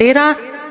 13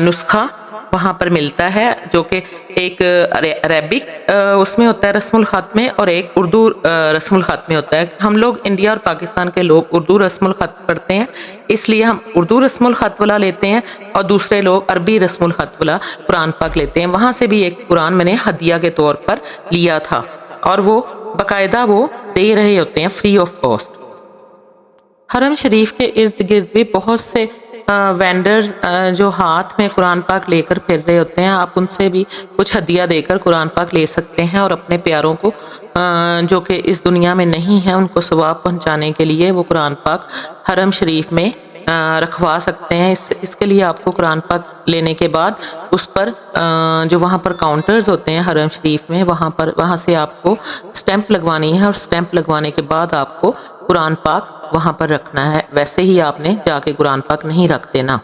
نسخہ وہاں پر ملتا ہے، جو کہ ایک عربک اس میں ہوتا ہے رسم الخط میں، اور ایک اردو رسم الخط میں ہوتا ہے۔ ہم لوگ انڈیا اور پاکستان کے لوگ اردو رسم الخط پڑھتے ہیں، اس لیے ہم اردو رسم الخط والا لیتے ہیں، اور دوسرے لوگ عربی رسم الخط والا قرآن پاک لیتے ہیں۔ وہاں سے بھی ایک قرآن میں نے ہدیہ کے طور پر لیا تھا، اور وہ باقاعدہ وہ دے رہے ہوتے ہیں فری آف کاسٹ۔ حرم شریف کے ارد گرد بھی بہت سے وینڈرز جو ہاتھ میں قرآن پاک لے کر پھر رہے ہوتے ہیں، آپ ان سے بھی کچھ ہدیہ دے کر قرآن پاک لے سکتے ہیں، اور اپنے پیاروں کو جو کہ اس دنیا میں نہیں ہیں ان کو ثواب پہنچانے کے لیے وہ قرآن پاک حرم شریف میں رکھوا سکتے ہیں۔ اس کے لیے آپ کو قرآن پاک لینے کے بعد اس پر جو وہاں پر کاؤنٹرز ہوتے ہیں حرم شریف میں، وہاں سے آپ کو سٹیمپ لگوانی ہے، اور سٹیمپ لگوانے کے بعد آپ کو قرآن پاک وہاں پر رکھنا ہے۔ ویسے ہی آپ نے جا کے قرآن پاک نہیں رکھ دینا۔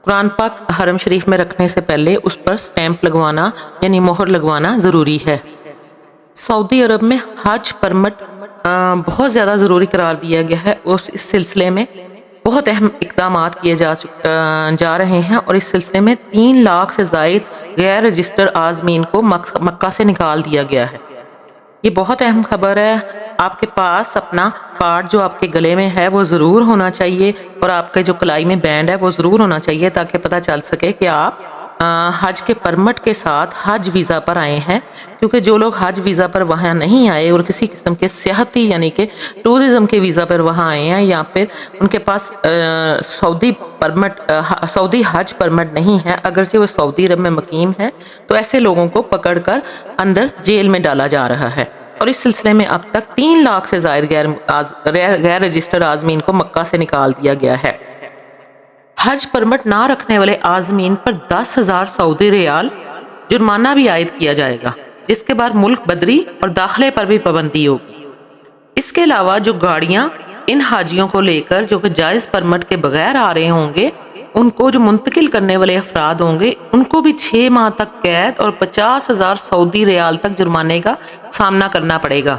قرآن پاک حرم شریف میں رکھنے سے پہلے اس پر سٹیمپ لگوانا یعنی مہر لگوانا ضروری ہے۔ سعودی عرب میں حج پرمٹ بہت زیادہ ضروری قرار دیا گیا ہے، اس سلسلے میں بہت اہم اقدامات کیے جا رہے ہیں، اور اس سلسلے میں 3 لاکھ سے زائد غیر رجسٹر عازمین کو مکہ سے نکال دیا گیا ہے۔ یہ بہت اہم خبر ہے۔ آپ کے پاس اپنا کارڈ جو آپ کے گلے میں ہے وہ ضرور ہونا چاہیے، اور آپ کے جو کلائی میں بینڈ ہے وہ ضرور ہونا چاہیے، تاکہ پتہ چل سکے کہ آپ حج کے پرمٹ کے ساتھ حج ویزا پر آئے ہیں، کیونکہ جو لوگ حج ویزا پر وہاں نہیں آئے اور کسی قسم کے سیاحتی یعنی کہ ٹورزم کے ویزا پر وہاں آئے ہیں، یا پھر ان کے پاس سعودی حج پرمٹ نہیں ہے، اگرچہ وہ سعودی عرب میں مقیم ہے، تو ایسے لوگوں کو پکڑ کر اندر جیل میں ڈالا جا رہا ہے۔ اور اس سلسلے میں اب تک 3 لاکھ سے زائد غیر رجسٹر عازمین کو مکہ سے نکال دیا گیا ہے۔ حج پرمٹ نہ رکھنے والے عازمین پر 10,000 سعودی ریال جرمانہ بھی عائد کیا جائے گا، جس کے بعد ملک بدری اور داخلے پر بھی پابندی ہوگی۔ اس کے علاوہ جو گاڑیاں ان حاجیوں کو لے کر جو کہ جائز پرمٹ کے بغیر آ رہے ہوں گے، ان کو جو منتقل کرنے والے افراد ہوں گے، ان کو بھی 6 ماہ تک قید اور 50,000 سعودی ریال تک جرمانے کا سامنا کرنا پڑے گا۔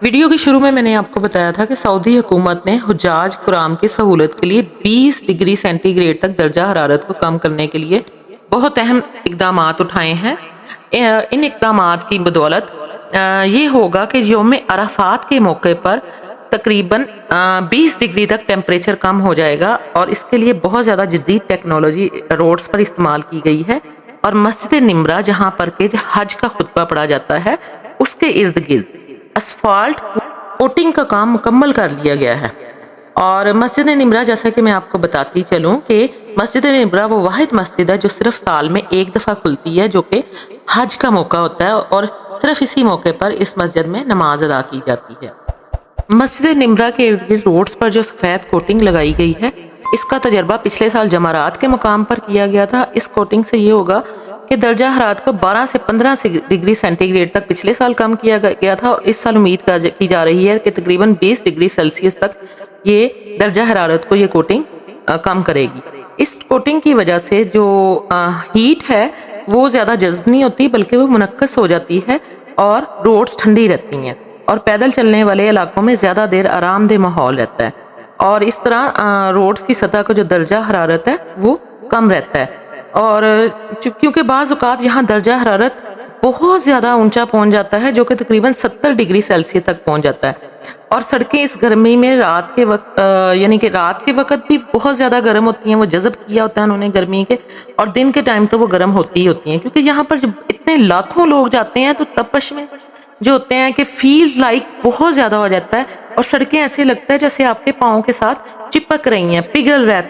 ویڈیو کے شروع میں نے آپ کو بتایا تھا کہ سعودی حکومت نے حجاج کرام کی سہولت کے لیے 20 ڈگری سینٹی گریڈ تک درجہ حرارت کو کم کرنے کے لیے بہت اہم اقدامات اٹھائے ہیں۔ ان اقدامات کی بدولت یہ ہوگا کہ یوم عرفات کے موقع پر تقریباً 20 ڈگری تک ٹیمپریچر کم ہو جائے گا، اور اس کے لیے بہت زیادہ جدید ٹیکنالوجی روڈز پر استعمال کی گئی ہے، اور مسجد نمرہ جہاں پر کہ حج کا خطبہ پڑھا جاتا ہے اس کے ارد گرد اسفالٹ کوٹنگ کا کام مکمل کر لیا گیا ہے۔ اور مسجد نمرہ جیسا کہ میں آپ کو بتاتی چلوں کہ مسجد نمرہ وہ واحد مسجد ہے جو صرف سال میں ایک دفعہ کھلتی ہے، جو کہ حج کا موقع ہوتا ہے، اور صرف اسی موقع پر اس مسجد میں نماز ادا کی جاتی ہے۔ مسجد نمرہ کے ارد گرد روڈز پر جو سفید کوٹنگ لگائی گئی ہے، اس کا تجربہ پچھلے سال جمعرات کے مقام پر کیا گیا تھا۔ اس کوٹنگ سے یہ ہوگا کہ درجہ حرارت کو 12 سے 15 ڈگری سینٹی گریڈ تک پچھلے سال کم کیا گیا تھا، اور اس سال امید کی جا رہی ہے کہ تقریباً 20 ڈگری سیلسیس تک یہ درجہ حرارت کو یہ کوٹنگ کم کرے گی۔ اس کوٹنگ کی وجہ سے جو ہیٹ ہے وہ زیادہ جذب نہیں ہوتی، بلکہ وہ منعکس ہو جاتی ہے، اور روڈز ٹھنڈی رہتی ہیں، اور پیدل چلنے والے علاقوں میں زیادہ دیر آرام دہ ماحول رہتا ہے، اور اس طرح روڈز کی سطح کا جو درجہ حرارت ہے وہ کم رہتا ہے۔ اور کیونکہ بعض اوقات یہاں درجہ حرارت بہت زیادہ اونچا پہنچ جاتا ہے، جو کہ تقریباً 70 ڈگری سیلسیس تک پہنچ جاتا ہے، اور سڑکیں اس گرمی میں رات کے وقت بھی بہت زیادہ گرم ہوتی ہیں۔ وہ جذب کیا ہوتا ہے انہوں نے گرمی کے، اور دن کے ٹائم تو وہ گرم ہوتی ہی ہوتی ہیں، کیونکہ یہاں پر جب اتنے لاکھوں لوگ جاتے ہیں تو تپش میں جو ہوتے ہیں کہ فیلز لائک بہت زیادہ ہو جاتا ہے، اور سڑکیں ایسے لگتا ہے جیسے آپ کے پاؤں کے ساتھ چپک رہی ہیں، پگھل رہا ہے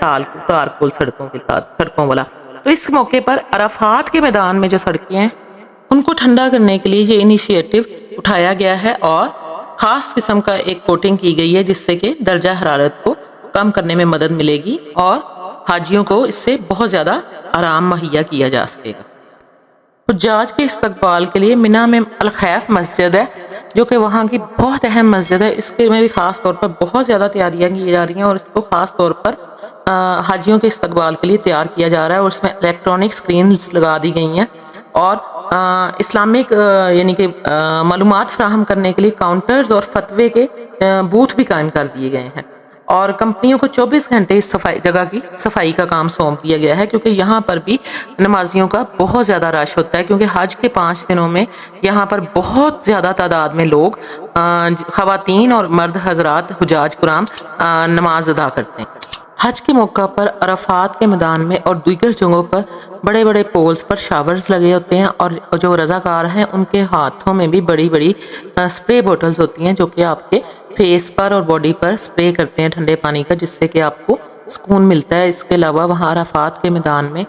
تارکول سڑکوں والا۔ تو اس موقع پر عرفات کے میدان میں جو سڑکیں ہیں ان کو ٹھنڈا کرنے کے لیے یہ انیشیٹو اٹھایا گیا ہے، اور خاص قسم کا ایک کوٹنگ کی گئی ہے جس سے کہ درجہ حرارت کو کم کرنے میں مدد ملے گی، اور حاجیوں کو اس سے بہت زیادہ آرام مہیا کیا جا سکے گا۔ حجاج کے استقبال کے لیے منی میں الخیف مسجد ہے، جو کہ وہاں کی بہت اہم مسجد ہے۔ اس کے میں بھی خاص طور پر بہت زیادہ تیاریاں کی جا رہی ہیں، اور اس کو خاص طور پر حاجیوں کے استقبال کے لیے تیار کیا جا رہا ہے، اور اس میں الیکٹرانک سکرینز لگا دی گئی ہیں، اور اسلامک یعنی کہ معلومات فراہم کرنے کے لیے کاؤنٹرز اور فتوے کے بوتھ بھی قائم کر دیے گئے ہیں۔ اور کمپنیوں کو 24 گھنٹے اس جگہ کی صفائی کا کام سونپ دیا گیا ہے، کیونکہ یہاں پر بھی نمازیوں کا بہت زیادہ رش ہوتا ہے، کیونکہ حج کے 5 دنوں میں یہاں پر بہت زیادہ تعداد میں لوگ خواتین اور مرد حضرات حجاج کرام نماز ادا کرتے ہیں۔ حج کے موقع پر عرفات کے میدان میں اور دیگر جگہوں پر بڑے بڑے پولز پر شاورز لگے ہوتے ہیں، اور جو رضاکار ہیں ان کے ہاتھوں میں بھی بڑی بڑی سپرے بوٹلز ہوتی ہیں، جو کہ آپ کے فیس پر اور باڈی پر سپرے کرتے ہیں ٹھنڈے پانی کا، جس سے کہ آپ کو سکون ملتا ہے۔ اس کے علاوہ وہاں عرفات کے میدان میں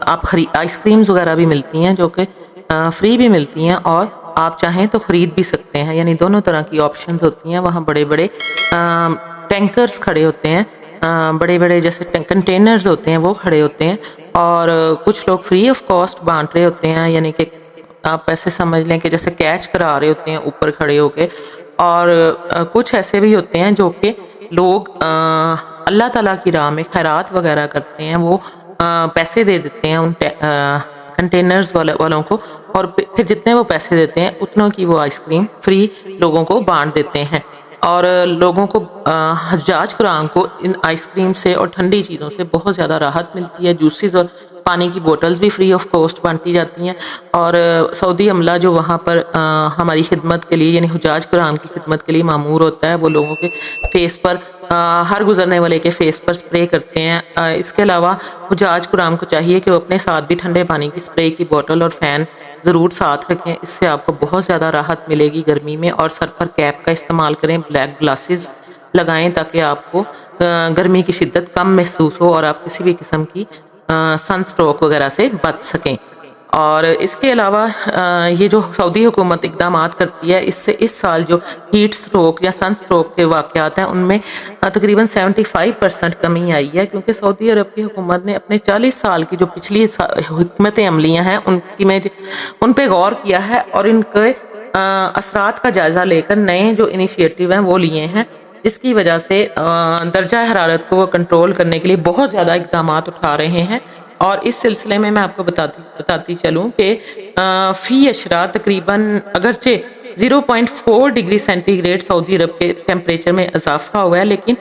آپ آئس کریمز وغیرہ بھی ملتی ہیں، جو کہ فری بھی ملتی ہیں، اور آپ چاہیں تو خرید بھی سکتے ہیں، یعنی دونوں طرح کی آپشنز ہوتی ہیں۔ وہاں بڑے بڑے ٹینکرز کھڑے ہوتے ہیں، بڑے بڑے جیسے کنٹینرز ہوتے ہیں وہ کھڑے ہوتے ہیں، اور کچھ لوگ فری آف کاسٹ بانٹ رہے ہوتے ہیں، یعنی کہ آپ ایسے سمجھ لیں کہ جیسے کیچ کرا رہے ہوتے ہیں اوپر کھڑے ہو کے۔ اور کچھ ایسے بھی ہوتے ہیں جو کہ لوگ اللہ تعالیٰ کی راہ میں خیرات وغیرہ کرتے ہیں، وہ پیسے دے دیتے ہیں ان کنٹینرز والوں کو، اور پھر جتنے وہ پیسے دیتے ہیں اتنوں کی وہ آئس کریم فری لوگوں کو بانٹ دیتے ہیں۔ اور لوگوں کو حجاج کرام کو ان آئس کریم سے اور ٹھنڈی چیزوں سے بہت زیادہ راحت ملتی ہے۔ جوسز اور پانی کی بوٹلز بھی فری آف کاسٹ بانٹی جاتی ہیں، اور سعودی عملہ جو وہاں پر ہماری خدمت کے لیے، یعنی حجاج کرام کی خدمت کے لیے مامور ہوتا ہے، وہ لوگوں کے فیس پر ہر گزرنے والے کے فیس پر سپرے کرتے ہیں۔ اس کے علاوہ حجاج کرام کو چاہیے کہ وہ اپنے ساتھ بھی ٹھنڈے پانی کی سپرے کی بوٹل اور فین ضرور ساتھ رکھیں، اس سے آپ کو بہت زیادہ راحت ملے گی گرمی میں۔ اور سر پر کیپ کا استعمال کریں، بلیک گلاسز لگائیں تاکہ آپ کو گرمی کی شدت کم محسوس ہو اور آپ کسی بھی قسم کی سن سٹروک وغیرہ سے بچ سکیں۔ اور اس کے علاوہ یہ جو سعودی حکومت اقدامات کرتی ہے، اس سے اس سال جو ہیٹ سٹروک یا سن سٹروک کے واقعات ہیں ان میں تقریباً 75% کمی آئی ہے، کیونکہ سعودی عرب کی حکومت نے اپنے 40 سال کی جو پچھلی حکمت عملیاں ہیں ان پہ غور کیا ہے، اور ان کے اثرات کا جائزہ لے کر نئے جو انیشیٹو ہیں وہ لیے ہیں، جس کی وجہ سے درجہ حرارت کو کنٹرول کرنے کے لیے بہت زیادہ اقدامات اٹھا رہے ہیں۔ اور اس سلسلے میں آپ کو بتاتی چلوں کہ فی اشرا تقریباً اگرچہ 0.4 ڈگری سینٹی گریڈ سعودی عرب کے ٹیمپریچر میں اضافہ ہوا ہے، لیکن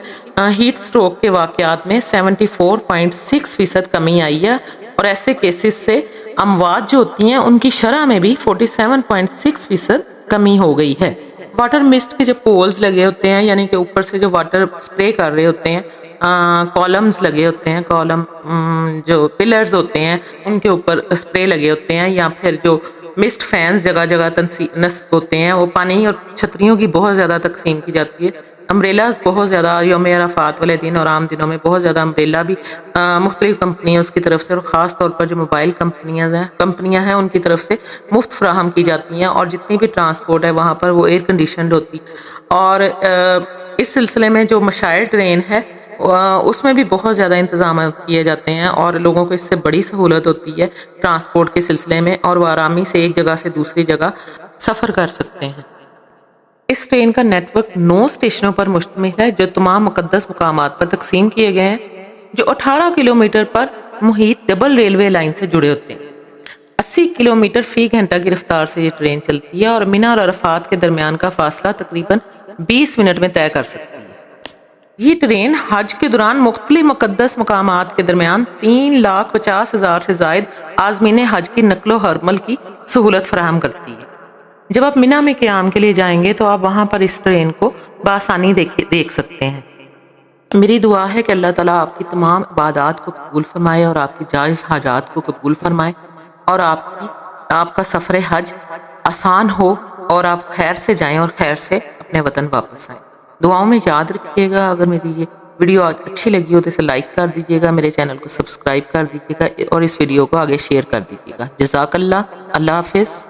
ہیٹ سٹروک کے واقعات میں 74.6% کمی آئی ہے، اور ایسے کیسز سے اموات جو ہوتی ہیں ان کی شرح میں بھی 47.6% کمی ہو گئی ہے۔ واٹر مسٹ کے جو پولز لگے ہوتے ہیں، یعنی کہ اوپر سے جو واٹر سپرے کر رہے ہوتے ہیں، کالمز لگے ہوتے ہیں، کالم جو پلرز ہوتے ہیں ان کے اوپر سپرے لگے ہوتے ہیں، یا پھر جو مسٹ فینز جگہ جگہ نصب ہوتے ہیں، وہ پانی اور چھتریوں کی بہت زیادہ تقسیم کی جاتی ہے۔ امبریلاز بہت زیادہ یوم عرفات والے دن اور عام دنوں میں بہت زیادہ امبریلا بھی مختلف کمپنیوں کی طرف سے، اور خاص طور پر جو موبائل کمپنیاں ہیں ان کی طرف سے مفت فراہم کی جاتی ہیں، اور جتنی بھی ٹرانسپورٹ ہے وہاں پر وہ ایئر کنڈیشنڈ ہوتی۔ اور اس سلسلے میں جو مشاعر ٹرین ہے اس میں بھی بہت زیادہ انتظامات کیے جاتے ہیں، اور لوگوں کو اس سے بڑی سہولت ہوتی ہے ٹرانسپورٹ کے سلسلے میں، اور وہ آرامی سے ایک جگہ سے دوسری جگہ سفر کر سکتے ہیں۔ اس ٹرین کا نیٹ ورک 9 اسٹیشنوں پر مشتمل ہے، جو تمام مقدس مقامات پر تقسیم کیے گئے ہیں، جو 18 کلومیٹر پر محیط ڈبل ریلوے لائن سے جڑے ہوتے ہیں۔ 80 کلومیٹر فی گھنٹہ کی رفتار سے یہ ٹرین چلتی ہے، اور منی اور عرفات کے درمیان کا فاصلہ تقریباً 20 منٹ میں طے کر سکتی ہے۔ یہ ٹرین حج کے دوران مختلف مقدس مقامات کے درمیان 3,50,000 سے زائد عازمین حج کی نقل و حمل کی سہولت فراہم کرتی ہے۔ جب آپ منی میں قیام کے لیے جائیں گے تو آپ وہاں پر اس ٹرین کو بآسانی دیکھ سکتے ہیں۔ میری دعا ہے کہ اللہ تعالیٰ آپ کی تمام عبادات کو قبول فرمائے، اور آپ کی جائز حاجات کو قبول فرمائے، اور آپ کا سفر حج آسان ہو، اور آپ خیر سے جائیں اور خیر سے اپنے وطن واپس آئیں۔ دعاؤں میں یاد رکھیے گا۔ اگر میری یہ ویڈیو اچھی لگی ہو تو اسے لائک کر دیجیے گا، میرے چینل کو سبسکرائب کر دیجیے گا، اور اس ویڈیو کو آگے شیئر کر دیجیے گا۔ جزاک اللہ۔ اللہ حافظ۔